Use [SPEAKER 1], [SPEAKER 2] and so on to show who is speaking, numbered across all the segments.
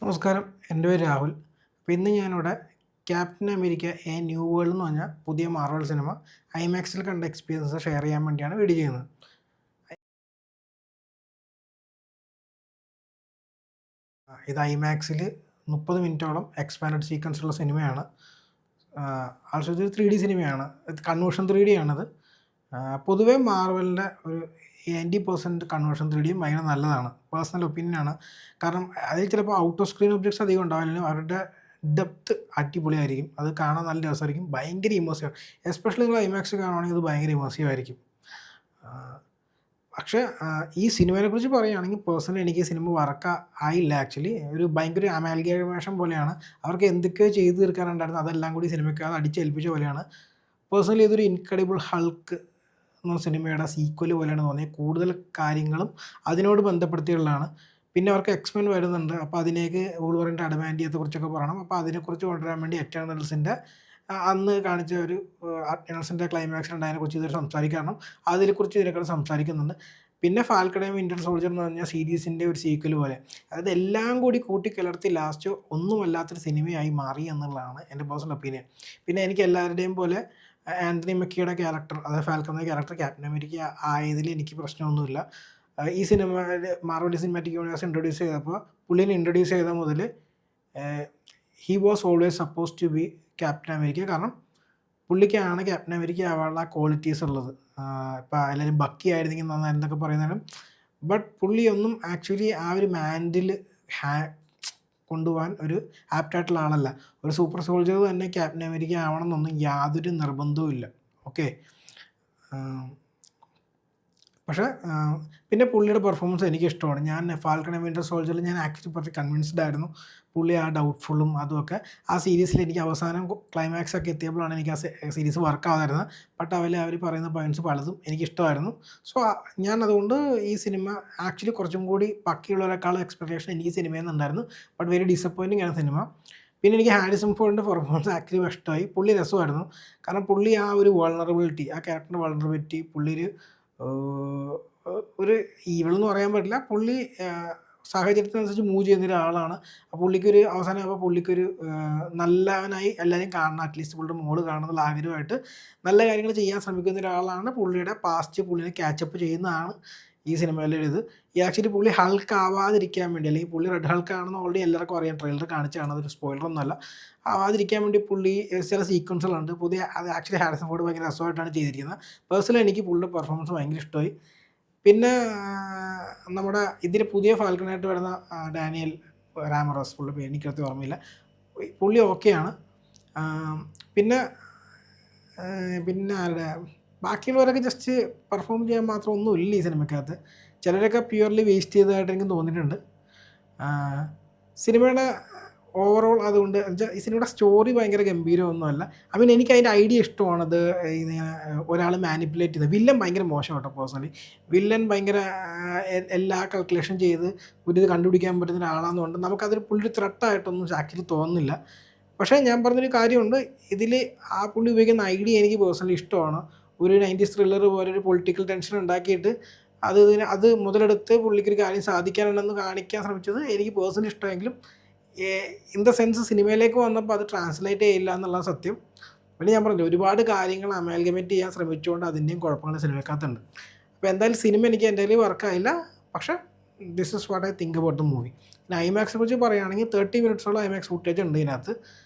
[SPEAKER 1] നമസ്കാരം. എൻ്റെ പേര് രാഹുൽ. അപ്പോൾ ഇന്ന് ഞാനിവിടെ captain America A new world എന്ന് പറഞ്ഞ പുതിയ മാർവൽ സിനിമ ഐമാക്സിൽ കണ്ട എക്സ്പീരിയൻസ് ഷെയർ ചെയ്യാൻ വേണ്ടിയാണ് വീഡിയോ ചെയ്യുന്നത്. ഇത് ഐമാക്സിൽ 30 മിനിറ്റോളം എക്സ്പാൻഡഡ് സീക്വൻസ് ഉള്ള സിനിമയാണ്. ആൾസോ ഇത് 3D സിനിമയാണ്. ഇത് കൺവേർഷൻ 3D ആണത്. പൊതുവേ മാർവലിൻ്റെ ഒരു 80% കൺവേർഷൻ 3Dയും ഭയങ്കര നല്ലതാണ്. പേഴ്സണൽ ഒപ്പീനിയനാണ്. കാരണം അതിൽ ചിലപ്പോൾ ഔട്ട് ഓഫ് സ്ക്രീൻ ഒബ്ജക്ട്സ് അധികം ഉണ്ടാവില്ലെങ്കിലും അവരുടെ ഡെപ്ത്ത് അടിപൊളിയായിരിക്കും. അത് കാണാൻ നല്ല രസമായിരിക്കും. ഭയങ്കര ഇമേഴ്സീവ്. എസ്പെഷ്യലി നിങ്ങൾ ഐമാക്സ് കാണുവാണെങ്കിൽ അത് ഭയങ്കര ഇമേഴ്സീവ് ആയിരിക്കും. പക്ഷേ ഈ സിനിമയെക്കുറിച്ച് പറയുകയാണെങ്കിൽ പേഴ്സണലി എനിക്ക് ഈ സിനിമ ആയില്ല ആക്ച്വലി. ഒരു ഭയങ്കര അമാൽഗമേഷൻ പോലെയാണ്. അവർക്ക് എന്തൊക്കെയോ ചെയ്തു തീർക്കാനുണ്ടായിരുന്നു അതെല്ലാം കൂടി സിനിമയ്ക്ക് അത് അടിച്ചേൽപ്പിച്ച പോലെയാണ്. പേഴ്സണലി ഇതൊരു ഇൻക്രെഡിബിൾ ഹൾക്ക് എന്ന സിനിമയുടെ സീക്വൽ പോലെയാണ് തോന്നിയത്. കൂടുതൽ കാര്യങ്ങളും അതിനോട് ബന്ധപ്പെടുത്തിയുള്ളതാണ്. പിന്നെ അവർക്ക് എക്സ്മെൻ വരുന്നുണ്ട്. അപ്പോൾ അതിലേക്ക് വൂൾവറിൻ്റെ അഡമാൻഡിയത്തെക്കുറിച്ചൊക്കെ പറയണം. അപ്പോൾ അതിനെക്കുറിച്ച് കൊണ്ടുവരാൻ വേണ്ടി എറ്റേണൽസിൻ്റെ അന്ന് കാണിച്ച ഒരു എറ്റേണൽസിൻ്റെ ക്ലൈമാക്സിലുണ്ട്. അതിനെക്കുറിച്ച് ഇതൊരു സംസാരിക്കണം. അതിനെക്കുറിച്ച് ഇതിനെക്കുറിച്ച് സംസാരിക്കുന്നുണ്ട്. പിന്നെ ഫാൽക്കൺ ആൻഡ് വിന്റർ സോൾജർ എന്ന് പറഞ്ഞാൽ സീരീസിൻ്റെ ഒരു സീക്വൽ പോലെ. അതായത് എല്ലാം കൂടി കൂട്ടിക്കലർത്തി ലാസ്റ്റ് ഒന്നുമല്ലാത്തൊരു സിനിമയായി മാറി എന്നുള്ളതാണ് എൻ്റെ പേഴ്സണൽ ഒപ്പീനിയൻ. പിന്നെ എനിക്ക് എല്ലാവരുടെയും പോലെ ആന്റണി മക്കിയുടെ ക്യാരക്ടർ, അതായത് ഫാൽക്കണിൻ്റെ ക്യാരക്ടർ ക്യാപ്റ്റൻ അമേരിക്ക ആയതിൽ എനിക്ക് പ്രശ്നമൊന്നുമില്ല. ഈ സിനിമയിൽ മാർവൽ സിനിമാറ്റിക് യൂണിവേഴ്സ് ഇൻട്രൊഡ്യൂസ് ചെയ്തപ്പോൾ പുള്ളിനെ ഇൻട്രൊഡ്യൂസ് ചെയ്ത മുതൽ he was always suppose to be captain America. കാരണം പുള്ളിക്കാണ് ക്യാപ്റ്റൻ അമേരിക്ക ആവാനുള്ള ക്വാളിറ്റീസ് ഉള്ളത്. ഇപ്പോൾ എല്ലാവരും ബക്കി ആയിരുന്നെങ്കിൽ നന്നായിരുന്നൊക്കെ പറയുന്നതിനും ബട്ട് പുള്ളിയൊന്നും ആക്ച്വലി ആ ഒരു മാൻഡിൽ കൊണ്ടുപോകാൻ ഒരു ആപ്റ്റായിട്ടുള്ള ആളല്ല. ഒരു സൂപ്പർ സോൾജർ തന്നെ ക്യാപ്റ്റൻ അമേരിക്ക ആവണം എന്നൊന്നും യാതൊരു നിർബന്ധവും ഇല്ല. ഓക്കെ. പക്ഷേ പിന്നെ പുള്ളിയുടെ പെർഫോമൻസ് എനിക്കിഷ്ടമാണ്. ഞാൻ ഫാൽക്കൺ ആൻഡ് വിന്റർ സോൾജറിൽ ഞാൻ ആക്ച്വലി കുറച്ച് കൺവിൻസ്ഡ് ആയിരുന്നു. പുള്ളി ആ ഡൗട്ട്ഫുള്ളും അതുമൊക്കെ ആ സീരീസിൽ എനിക്ക് അവസാനം ക്ലൈമാക്സ് ഒക്കെ എത്തിയപ്പോഴാണ് എനിക്ക് ആ സീരീസ് വർക്കാവാതിരുന്നത്. ബട്ട് അവർ പറയുന്ന പോയിൻറ്റ്സ് പലതും എനിക്കിഷ്ടമായിരുന്നു. സോ ഞാൻ അതുകൊണ്ട് ഈ സിനിമ ആക്ച്വലി കുറച്ചും കൂടി ബാക്കിയുള്ളവരെക്കാളും എക്സ്പെക്ടേഷൻ എനിക്ക് ഈ സിനിമയിൽ നിന്നുണ്ടായിരുന്നു. ബട്ട് വെരി ഡിസപ്പോയിൻറ്റിംഗ് ആണ് സിനിമ. പിന്നെ എനിക്ക് ഹാരിസൺ ഫോർഡിൻ്റെ പെർഫോമൻസ് ആക്ച്വലി ഇഷ്ടമായി. പുള്ളി രസമായിരുന്നു. കാരണം പുള്ളി ആ ഒരു വൾണറബിലിറ്റി, ആ ക്യാരക്ടറിൻ്റെ വൾണറബിലിറ്റി, പുള്ളി ഒരു ഈവിളെന്ന് പറയാൻ പറ്റില്ല. പുള്ളി സാഹചര്യത്തിനനുസരിച്ച് മൂവ് ചെയ്യുന്ന ഒരാളാണ്. പുള്ളിക്കൊരു അവസാനമാകുമ്പോൾ പുള്ളിക്കൊരു നല്ലവനായി എല്ലാവരും കാണണം, അറ്റ്ലീസ്റ്റ് പുള്ളിയുടെ മോള് കാണുന്നുള്ള ആഗ്രഹമായിട്ട് നല്ല കാര്യങ്ങൾ ചെയ്യാൻ ശ്രമിക്കുന്ന ഒരാളാണ്. പുള്ളിയുടെ പാസ്റ്റ് പുള്ളിനെ ക്യാച്ചപ്പ് ചെയ്യുന്നതാണ് ഈ സിനിമയിലെ ഇത്. ഈ ആക്ച്വലി പുള്ളി ഹൾക്ക് ആവാതിരിക്കാൻ വേണ്ടി, അല്ലെങ്കിൽ പുള്ളി റെഡ് ഹൾക്ക് ആണെന്ന് ഓൾറെഡി എല്ലാവർക്കും അറിയാം, ട്രെയിലർ കാണിച്ചാണ്, അതൊരു സ്പോയിലറൊന്നുമല്ല. ആവാതിരിക്കാൻ വേണ്ടി പുള്ളി ചില സീക്വൻസുകളുണ്ട് പുതിയ. അത് ആക്ച്വലി ഹാരിസൺ ഫോർഡ് ഭയങ്കര രസമായിട്ടാണ് ചെയ്തിരിക്കുന്നത്. പേഴ്സണലി എനിക്ക് പുള്ളിയുടെ പെർഫോമൻസ് ഭയങ്കര ഇഷ്ടമായി. പിന്നെ നമ്മുടെ ഇതിൽ പുതിയ ഫാൽക്കണായിട്ട് വരുന്ന ഡാനിയൽ റാമറോസ്, പുള്ളി പേര് എനിക്കടുത്ത് ഓർമ്മയില്ല. പുള്ളി ഓക്കെയാണ്. പിന്നെ പിന്നെ ആരുടെ ബാക്കിയുള്ളവരൊക്കെ ജസ്റ്റ് പെർഫോം ചെയ്യാൻ മാത്രം ഒന്നും ഇല്ല ഈ സിനിമയ്ക്കകത്ത്. ചിലരൊക്കെ പ്യുവർലി വേസ്റ്റ് ചെയ്തതായിട്ട് എനിക്ക് തോന്നിയിട്ടുണ്ട്. സിനിമയുടെ ഓവറോൾ അതുകൊണ്ട് എന്നുവെച്ചാൽ ഈ സിനിമയുടെ സ്റ്റോറി ഭയങ്കര ഗംഭീരമൊന്നുമല്ല. ഐ മീൻ എനിക്ക് അതിൻ്റെ ഐഡിയ ഇഷ്ടമാണത്. ഇങ്ങനെ ഒരാൾ മാനിപ്പുലേറ്റ് ചെയ്ത് വില്ലൻ ഭയങ്കര മോശം കേട്ടോ. പേഴ്സണലി വില്ലൻ ഭയങ്കര എല്ലാ കാൽക്കുലേഷൻ ചെയ്ത് ഒരു ഇത് കണ്ടുപിടിക്കാൻ പറ്റുന്ന ഒരാളാണെന്നുകൊണ്ട് നമുക്കതൊരു പുള്ളി ത്രെട്ടായിട്ടൊന്നും ആക്ച്വലി തോന്നുന്നില്ല. പക്ഷേ ഞാൻ പറഞ്ഞൊരു കാര്യമുണ്ട്, ഇതിൽ ആ പുള്ളി ഉപയോഗിക്കുന്ന ഐഡിയ എനിക്ക് പേഴ്സണലി ഇഷ്ടമാണ്. ഒരു 90s ത്രില്ലർ പോലെ ഒരു പൊളിറ്റിക്കൽ ടെൻഷൻ ഉണ്ടാക്കിയിട്ട് അത് മുതലെടുത്ത് പുള്ളിക്കൊരു കാര്യം സാധിക്കാനുണ്ടെന്ന് കാണിക്കാൻ ശ്രമിച്ചത് എനിക്ക് പേഴ്സണലി ഇഷ്ടമെങ്കിലും ഇൻ ദ സെൻസ് സിനിമയിലേക്ക് വന്നപ്പോൾ അത് ട്രാൻസ്ലേറ്റ് ചെയ്യില്ല എന്നുള്ള സത്യം. പിന്നെ ഞാൻ പറഞ്ഞില്ല, ഒരുപാട് കാര്യങ്ങൾ അമാൽഗമേറ്റ് ചെയ്യാൻ ശ്രമിച്ചുകൊണ്ട് അതിൻ്റെയും കുഴപ്പങ്ങൾ സിനിമയ്ക്കകത്തുണ്ട്. അപ്പോൾ എന്തായാലും സിനിമ എനിക്ക് എൻ്റെ കയ്യിൽ വർക്കായില്ല. പക്ഷേ this is what I think about the movie. പിന്നെ ഐമാക്സിനെ കുറിച്ച് പറയുകയാണെങ്കിൽ 30 മിനിറ്റ്സോളം ഐമാക്സ് ഫുട്ടേജ് ഉണ്ട് ഇതിനകത്ത്.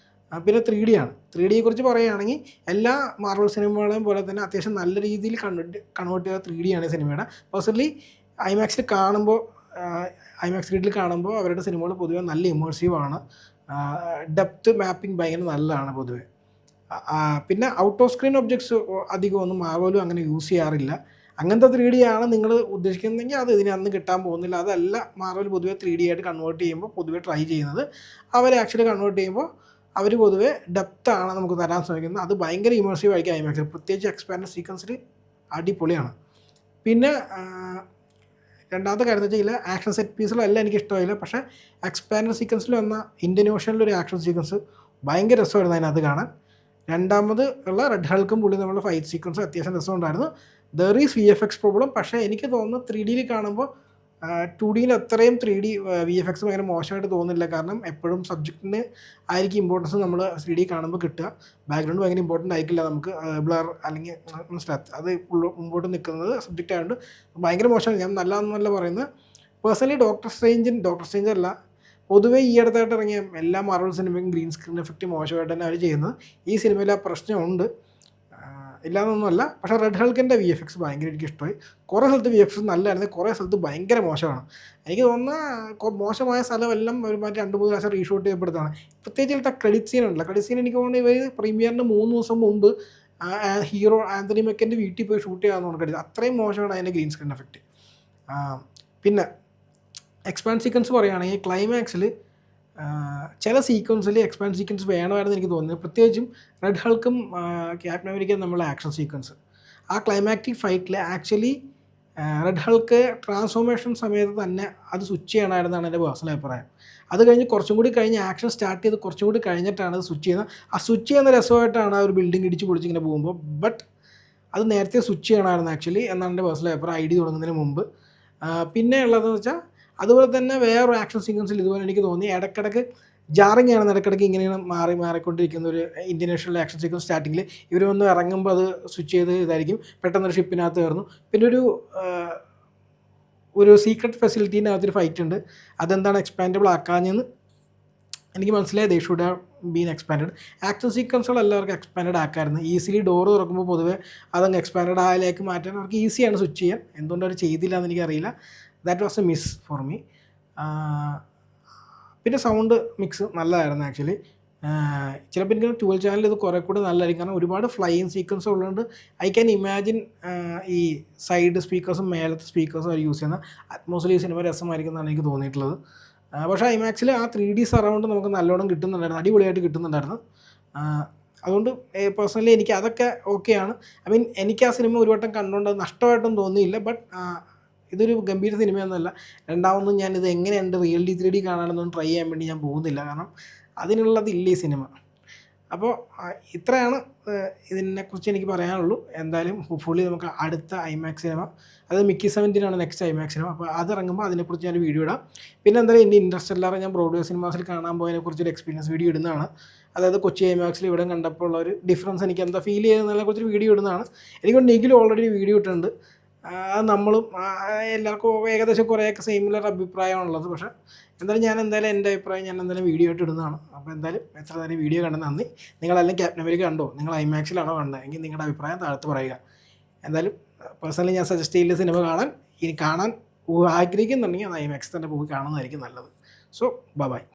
[SPEAKER 1] പിന്നെ 3D ആണ്. 3Dയെ കുറിച്ച് പറയുകയാണെങ്കിൽ എല്ലാ മാർവൽ സിനിമകളെയും പോലെ തന്നെ അത്യാവശ്യം നല്ല രീതിയിൽ കൺവേർട്ട് ചെയ്ത 3D ആണ് ഈ സിനിമയുടെ. പേഴ്സണലി ഐമാക്സിൽ കാണുമ്പോൾ ഐമാക്സ് സ്ക്രീനിൽ കാണുമ്പോൾ അവരുടെ സിനിമകൾ പൊതുവെ നല്ല ഇമേഴ്സീവ് ആണ്. ഡെപ്ത്ത് മാപ്പിംഗ് ഭയങ്കര നല്ലതാണ് പൊതുവെ. പിന്നെ ഔട്ട് ഓഫ് സ്ക്രീൻ ഒബ്ജക്ട്സ് അധികമൊന്നും മാർവലും അങ്ങനെ യൂസ് ചെയ്യാറില്ല. അങ്ങനത്തെ 3D ആണ് നിങ്ങൾ ഉദ്ദേശിക്കുന്നതെങ്കിൽ അത് ഇതിനന്ന് കിട്ടാൻ പോകുന്നില്ല. അതല്ല മാർവൽ പൊതുവെ 3D ആയിട്ട് കൺവേർട്ട് ചെയ്യുമ്പോൾ പൊതുവെ ട്രൈ ചെയ്യുന്നത്. അവർ ആക്ച്വലി കൺവേർട്ട് ചെയ്യുമ്പോൾ അവർ പൊതുവെ ഡെപ്ത്താണ് നമുക്ക് തരാൻ ശ്രമിക്കുന്നത്. അത് ഭയങ്കര ഇമേഴ്സീവ് ആയിരിക്കും ഐമാക്സിൽ, പ്രത്യേകിച്ച് എക്സ്പാൻഡ് സീക്വൻസിൽ അടിപൊളിയാണ്. പിന്നെ രണ്ടാമത്തെ കാര്യം എന്ന് വെച്ചാൽ ആക്ഷൻ സെറ്റ് പീസുകളെല്ലാം എനിക്ക് ഇഷ്ടമായില്ല. പക്ഷേ എക്സ്പാൻഡ് സീക്വൻസിൽ വന്ന ഇന്ത്യൻ ഓഷനിലൊരു ആക്ഷൻ സീക്വൻസ് ഭയങ്കര രസമായിരുന്നു അതിനകത്ത് കാണാൻ. രണ്ടാമത് ഉള്ള റെഡ് ഹൾക്കും പുള്ളി നമ്മുടെ ഫൈറ്റ് സീക്വൻസ് അത്യാവശ്യം രസമുണ്ടായിരുന്നു. There is VFX problem. പക്ഷേ എനിക്ക് തോന്നുന്നു 3Dയിൽ കാണുമ്പോൾ 2Dയിൽ അത്രയും 3D VFX ഭയങ്കര മോശമായിട്ട് തോന്നുന്നില്ല. കാരണം എപ്പോഴും സബ്ജക്റ്റിന് ആയിരിക്കും ഇമ്പോർട്ടൻസ് നമ്മൾ 3D കാണുമ്പോൾ കിട്ടുക. ബാക്ക്ഗ്രൗണ്ട് ഭയങ്കര ഇമ്പോർട്ടൻ്റ് ആയിരിക്കില്ല നമുക്ക് ബ്ലർ അല്ലെങ്കിൽ മനസ്സിലാക്കുക. അത് മുമ്പോട്ട് നിൽക്കുന്നത് സബ്ജക്റ്റ് ആയതുകൊണ്ട് ഭയങ്കര മോശമാണ്. ഞാൻ നല്ലതെന്നല്ല പറയുന്നത്. പേഴ്സണലി ഡോക്ടർ സ്ട്രേഞ്ച് അല്ല, പൊതുവേ ഈ അടുത്തായിട്ട് ഇറങ്ങിയ എല്ലാ മാർവൽ സിനിമയും ഗ്രീൻ സ്ക്രീൻ എഫക്റ്റ് മോശമായിട്ട് തന്നെ അവർ ചെയ്യുന്നത്. ഈ സിനിമയിൽ ആ പ്രശ്നമുണ്ട്, ഇല്ലാന്നൊന്നുമല്ല. പക്ഷേ റെഡ് ഹൾക്കിൻ്റെ VFX ഭയങ്കര എനിക്ക് ഇഷ്ടമായി. കുറേ സ്ഥലത്ത് VFX നല്ലതായിരുന്നു, കുറേ സ്ഥലത്ത് ഭയങ്കര മോശമാണ്. എനിക്ക് തോന്നുന്ന മോശമായ സ്ഥലമെല്ലാം ഒരു മാറ്റി 2-3 പ്രാവശ്യം റീഷൂട്ട് ചെയ്യപ്പെടുന്നതാണ്. പ്രത്യേകിച്ച് ഇതിലത്തെ ക്രെഡിറ്റ് സീൻ ഉണ്ടല്ലോ, ക്രെഡിറ്റ് സീൻ എനിക്ക് തോന്നുന്നു ഇവർ പ്രീമിയറിന് 3 ദിവസം മുമ്പ് ഹീറോ ആന്റണി മെക്കൻ്റെ വീട്ടിൽ പോയി ഷൂട്ട് ചെയ്യാമെന്നാണ് ക്രെഡിറ്റ്. അത്രയും മോശമാണ് അതിൻ്റെ ഗ്രീൻ സ്ക്രീൻ എഫക്റ്റ്. പിന്നെ എക്സ്പാൻഡ് സീക്വൻസ് പറയുകയാണെങ്കിൽ ക്ലൈമാക്സിൽ ചില സീക്വൻസിൽ എക്സ്പാൻഡ് സീക്വൻസ് വേണമായിരുന്നു എനിക്ക് തോന്നുന്നത്. പ്രത്യേകിച്ചും റെഡ് ഹൾക്കും ക്യാപ്റ്റൻ അമേരിക്കയും തമ്മിലുള്ള ആക്ഷൻ സീക്വൻസ്, ആ ക്ലൈമാക്റ്റിക് ഫൈറ്റിൽ ആക്ച്വലി റെഡ് ഹൾക്ക് ട്രാൻസ്ഫോർമേഷൻ സമയത്ത് തന്നെ അത് സ്വിച്ച് ചെയ്യണമായിരുന്നാണ് എൻ്റെ പേഴ്സണൽ അഭിപ്രായം. അത് കഴിഞ്ഞ് കുറച്ചും കൂടി കഴിഞ്ഞ് ആക്ഷൻ സ്റ്റാർട്ട് ചെയ്ത് കുറച്ചും കൂടി കഴിഞ്ഞിട്ടാണ് അത് സ്വിച്ച് ചെയ്യുന്നത്. ആ സ്വിച്ച് ചെയ്യുന്ന രസമായിട്ടാണ് ആ ഒരു ബിൽഡിംഗ് ഇടിച്ച് പൊളിച്ചിങ്ങനെ പോകുമ്പോൾ. ബട്ട് അത് നേരത്തെ സ്വിച്ച് ചെയ്യണമായിരുന്നു ആക്ച്വലി എന്നാണ് എൻ്റെ പേഴ്സണൽ അഭിപ്രായം, ഐഡി തുടങ്ങുന്നതിന് മുമ്പ്. പിന്നെ ഉള്ളതെന്ന് വെച്ചാൽ അതുപോലെ തന്നെ വേറൊരു ആക്ഷൻ സീക്വൻസിൽ ഇതുപോലെ എനിക്ക് തോന്നി ഇടയ്ക്കിടയ്ക്ക് ജാറിങ് ആണെന്ന്, ഇടയ്ക്കിടയ്ക്ക് ഇങ്ങനെയാണ് മാറിക്കൊണ്ടിരിക്കുന്ന ഒരു ഇന്ത്യൻ നാഷണൽ ആക്ഷൻ സീക്വൻസ്. സ്റ്റാർട്ടിങ്ങിൽ ഇവർ വന്ന് ഇറങ്ങുമ്പോൾ അത് സ്വിച്ച് ചെയ്ത് ഇതായിരിക്കും, പെട്ടെന്നൊരു ഷിപ്പിനകത്ത് കയറുന്നു. പിന്നെ ഒരു സീക്രട്ട് ഫെസിലിറ്റീനകത്തൊരു ഫൈറ്റ് ഉണ്ട്. അതെന്താണ് എക്സ്പാൻഡബിൾ ആക്കാഞ്ഞെന്ന് എനിക്ക് മനസ്സിലായി. They should have been expand. Action സീക്വൻസുകൾ എല്ലാവർക്കും എക്സ്പാൻഡ് ആക്കാമായിരുന്നു. ഈസിലി ഡോറ് തുറക്കുമ്പോൾ പൊതുവേ അതങ്ങ് എക്സ്പാൻഡ് ആയാലേക്ക് മാറ്റാൻ അവർക്ക് ഈസിയാണ് സ്വിച്ച് ചെയ്യാൻ. എന്തുകൊണ്ട് അവർ ചെയ്തില്ല എന്ന് എനിക്കറിയില്ല. That was A miss for me. പിന്നെ സൗണ്ട് മിക്സ് നല്ലതായിരുന്നു ആക്ച്വലി. ചിലപ്പോൾ എനിക്ക് 12 ചാനൽ ഇത് കുറേ കൂടി നല്ലതായിരിക്കും. കാരണം ഒരുപാട് ഫ്ലൈയിങ് സീക്വൻസ് ഉള്ളതുകൊണ്ട് ഐ ക്യാൻ ഇമാജിൻ ഈ സൈഡ് സ്പീക്കേഴ്സും മേലത്തെ സ്പീക്കേഴ്സും അവർ യൂസ് ചെയ്യുന്ന അറ്റ്മോസ്ഫിയർ ഈ സിനിമ രസമായിരിക്കും എന്നാണ് എനിക്ക് തോന്നിയിട്ടുള്ളത്. പക്ഷേ ഐമാക്സിൽ ആ 3D സറൗണ്ട് നമുക്ക് നല്ലോണം കിട്ടുന്നുണ്ടായിരുന്നു, അടിപൊളിയായിട്ട് കിട്ടുന്നുണ്ടായിരുന്നു. അതുകൊണ്ട് പേഴ്സണലി എനിക്ക് അതൊക്കെ ഓക്കെയാണ്. ഐ മീൻ എനിക്ക് ആ സിനിമ ഒരു വട്ടം കണ്ടുകൊണ്ട് അത് നഷ്ടമായിട്ടൊന്നും തോന്നിയില്ല. ബട്ട് ഇതൊരു ഗംഭീര സിനിമയൊന്നുമല്ല. രണ്ടാമതൊന്നും ഞാനിത് എങ്ങനെയുണ്ട് റിയൽ 3D കാണാനൊന്നും ട്രൈ ചെയ്യാൻ വേണ്ടി ഞാൻ പോകുന്നില്ല. കാരണം അതിനുള്ളതില്ല ഈ സിനിമ. അപ്പോൾ ഇത്രയാണ് ഇതിനെക്കുറിച്ച് എനിക്ക് പറയാനുള്ളൂ. എന്തായാലും ഹോപ്പ്ഫുള്ളി നമുക്ക് അടുത്ത ഐമാക്സ് സിനിമ, അത് മിക്കി 17 നെക്സ്റ്റ് ഐമാക്സ് സിനിമ. അപ്പോൾ അതിറങ്ങുമ്പോൾ അതിനെക്കുറിച്ച് ഞാൻ വീഡിയോ ഇടാം. പിന്നെ എന്തായാലും എൻ്റെ ഇൻട്രസ്റ്റെല്ലാറെ ഞാൻ ബ്രോഡ്വേ സിനിമാസിൽ കാണാൻ പോയതിനെക്കുറിച്ചൊരു എക്സ്പീരിയൻസ് വീഡിയോ ഇടുന്നതാണ്. അതായത് കൊച്ചി ഐമാക്സിൽ ഇവിടെ കണ്ടപ്പോൾ ഉള്ള ഒരു ഡിഫറൻസ് എനിക്ക് എന്താ ഫീൽ ചെയ്തതിനെക്കുറിച്ചൊരു വീഡിയോ ഇടുന്നതാണ്. എനിക്കൊണ്ട് നിഖിൽ ഓൾറെഡി വീഡിയോ ഇട്ടിട്ടുണ്ട്. അത് നമ്മളും എല്ലാവർക്കും ഏകദേശം കുറേയൊക്കെ സെയിമിലർ അഭിപ്രായമാണുള്ളത്. പക്ഷേ എന്തായാലും എൻ്റെ അഭിപ്രായം ഞാൻ എന്തായാലും വീഡിയോ ആയിട്ട് ഇടുന്നതാണ്. അപ്പോൾ എന്തായാലും എത്ര നേരം വീഡിയോ കണ്ടെന്ന് നന്ദി. നിങ്ങളെല്ലാം ക്യാപ്റ്റൻ അമേരിക്ക കണ്ടോ, നിങ്ങൾ ഐമാക്സിലാണോ കണ്ടത് എങ്കിൽ നിങ്ങളുടെ അഭിപ്രായം താഴത്ത് പറയുക. എന്തായാലും പേഴ്സണലി ഞാൻ സജസ്റ്റ് ചെയ്യില്ല സിനിമ കാണാൻ. ഇനി കാണാൻ ആഗ്രഹിക്കുന്നുണ്ടെങ്കിൽ അത് ഐമാക്സ് തന്നെ പോയി കാണുന്നതായിരിക്കും നല്ലത്. So by.